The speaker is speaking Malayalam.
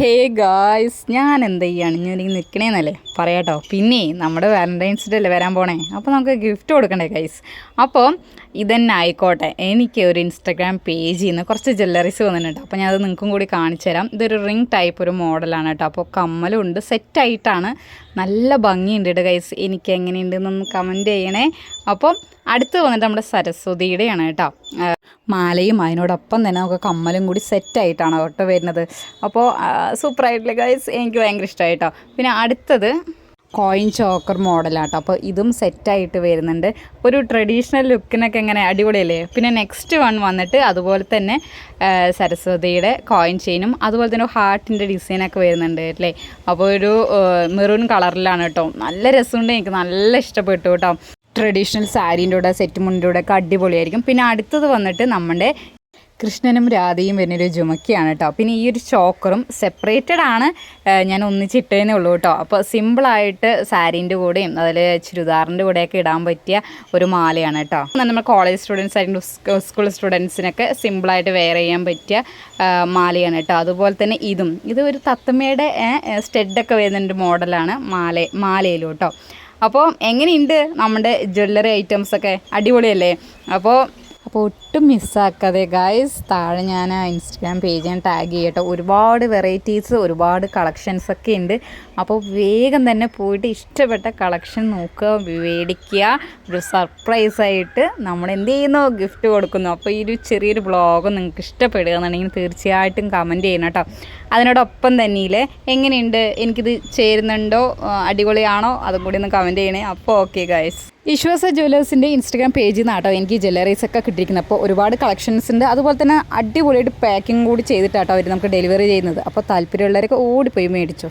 ഹേ ഗായ്സ്, ഞാൻ എന്ത് ചെയ്യാണ് ഇങ്ങനെ നിൽക്കണേന്നല്ലേ പറയാട്ടോ. പിന്നെ നമ്മുടെ വാലൻറ്റൈൻസ് ഡേ അല്ലേ വരാൻ പോണേ, അപ്പോൾ നമുക്ക് ഗിഫ്റ്റ് കൊടുക്കണ്ടേ ഗൈസ്. അപ്പോൾ ഇതന്നെ ആയിക്കോട്ടെ, എനിക്ക് ഒരു ഇൻസ്റ്റാഗ്രാം പേജിൽ നിന്ന് കുറച്ച് ജ്വല്ലറീസ് വന്നിട്ടുണ്ട്. അപ്പോൾ ഞാൻ അത് നിങ്ങൾക്കും കൂടി കാണിച്ചു തരാം. ഇതൊരു റിംഗ് ടൈപ്പ് ഒരു മോഡലാണ് കേട്ടോ. അപ്പോൾ കമ്മലും ഉണ്ട്, സെറ്റായിട്ടാണ്, നല്ല ഭംഗിയുണ്ട് കേട്ടോ ഗൈസ്. എനിക്ക് എങ്ങനെയുണ്ടെന്നൊന്ന് കമൻറ്റ് ചെയ്യണേ. അപ്പോൾ അടുത്ത് വന്നിട്ട് നമ്മുടെ സരസ്വതിയുടെയാണ് കേട്ടോ. മാലയും അതിനോടൊപ്പം തന്നെ നമുക്ക് കമ്മലും കൂടി സെറ്റായിട്ടാണ് കേട്ടോ വരുന്നത്. അപ്പോൾ സൂപ്പറായിട്ടില്ല ഗൈസ്, എനിക്ക് ഭയങ്കര ഇഷ്ടമായി കേട്ടോ. പിന്നെ അടുത്തത് കോയിൻ ചോക്കർ മോഡലാട്ടോ. അപ്പോൾ ഇതും സെറ്റായിട്ട് വരുന്നുണ്ട്. ഒരു ട്രഡീഷണൽ ലുക്കിനൊക്കെ എങ്ങനെ അടിപൊളിയല്ലേ. പിന്നെ നെക്സ്റ്റ് വൺ വന്നിട്ട് അതുപോലെ തന്നെ സരസ്വതിയുടെ കോയിൻ ചെയിനും അതുപോലെ തന്നെ ഹാർട്ടിൻ്റെ ഡിസൈനൊക്കെ വരുന്നുണ്ട് അല്ലേ. അപ്പോൾ ഒരു മെറൂൺ കളറിലാണ് കേട്ടോ. നല്ല രസമുണ്ട്, എനിക്ക് നല്ല ഇഷ്ടപ്പെട്ടു കേട്ടോ. ട്രഡീഷണൽ സാരീൻ്റെ കൂടെ സെറ്റ് മുണ്ടിൻ്റെ കൂടെ ഒക്കെ അടിപൊളിയായിരിക്കും. പിന്നെ അടുത്തത് വന്നിട്ട് നമ്മുടെ കൃഷ്ണനും രാധയും വരുന്നൊരു ജുമക്കിയാണ് കേട്ടോ. പിന്നെ ഈ ഒരു ചോക്കറും സെപ്പറേറ്റഡ് ആണ്, ഞാൻ ഒന്നിച്ചിട്ടേന്നേ ഉള്ളൂ കേട്ടോ. അപ്പോൾ സിമ്പിളായിട്ട് സാരീൻ്റെ കൂടെയും അതിൽ ചുരിദാറിൻ്റെ കൂടെയൊക്കെ ഇടാൻ പറ്റിയ ഒരു മാലയാണ് കേട്ടോ. നമ്മൾ കോളേജ് സ്റ്റുഡൻസ് ആയിട്ട് സ്കൂൾ സ്റ്റുഡൻസിനൊക്കെ സിമ്പിളായിട്ട് വെയർ ചെയ്യാൻ പറ്റിയ മാലയാണ് കേട്ടോ. അതുപോലെ തന്നെ ഇത് ഒരു തത്തമ്മയുടെ സ്റ്റെഡൊക്കെ വരുന്നൊരു മോഡലാണ് മാലയിലും കേട്ടോ. അപ്പോൾ എങ്ങനെയുണ്ട് നമ്മുടെ ജ്വല്ലറി ഐറ്റംസൊക്കെ, അടിപൊളിയല്ലേ. അപ്പോൾ ഒട്ടും മിസ്സാക്കാതെ ഗായ്സ്, താഴെ ഞാൻ ഇൻസ്റ്റാഗ്രാം പേജ് ഞാൻ ടാഗ് ചെയ്യട്ടോ. ഒരുപാട് വെറൈറ്റീസ്, ഒരുപാട് കളക്ഷൻസൊക്കെ ഉണ്ട്. അപ്പോൾ വേഗം തന്നെ പോയിട്ട് ഇഷ്ടപ്പെട്ട കളക്ഷൻ നോക്കുക, മേടിക്കുക. ഒരു സർപ്രൈസായിട്ട് നമ്മൾ എന്ത് ചെയ്യുന്നു, ഗിഫ്റ്റ് കൊടുക്കുന്നു. അപ്പോൾ ഈ ഒരു ചെറിയൊരു വ്ളോഗ് നിങ്ങൾക്ക് ഇഷ്ടപ്പെടുകയെന്നുണ്ടെങ്കിൽ തീർച്ചയായിട്ടും കമൻറ്റ് ചെയ്യണം കേട്ടോ. അതിനോടൊപ്പം തന്നെയില്ലേ എങ്ങനെയുണ്ട്, എനിക്കിത് ചേരുന്നുണ്ടോ, അടിപൊളിയാണോ, അതും കൂടി ഒന്ന് കമൻറ്റ് ചെയ്യണേ. അപ്പോൾ ഓക്കെ ഗായ്സ്, വിശ്വാസ ജ്വല്ലേഴ്സിൻ്റെ ഇൻസ്റ്റാഗ്രാം പേജിൽ നിന്നാട്ടോ എനിക്ക് ജ്വല്ലറീസൊക്കെ കിട്ടിയിരിക്കുന്നത്. അപ്പോൾ ഒരുപാട് കളക്ഷൻസ് ഉണ്ട്. അതുപോലെ തന്നെ അടിപൊളിയായിട്ട് പാക്കിംഗ് കൂടി ചെയ്തിട്ടാട്ടോ അവർ നമുക്ക് ഡെലിവറി ചെയ്യുന്നത്. അപ്പോൾ താല്പര്യമുള്ളവരൊക്കെ ഓടിപ്പോയി മേടിച്ചു.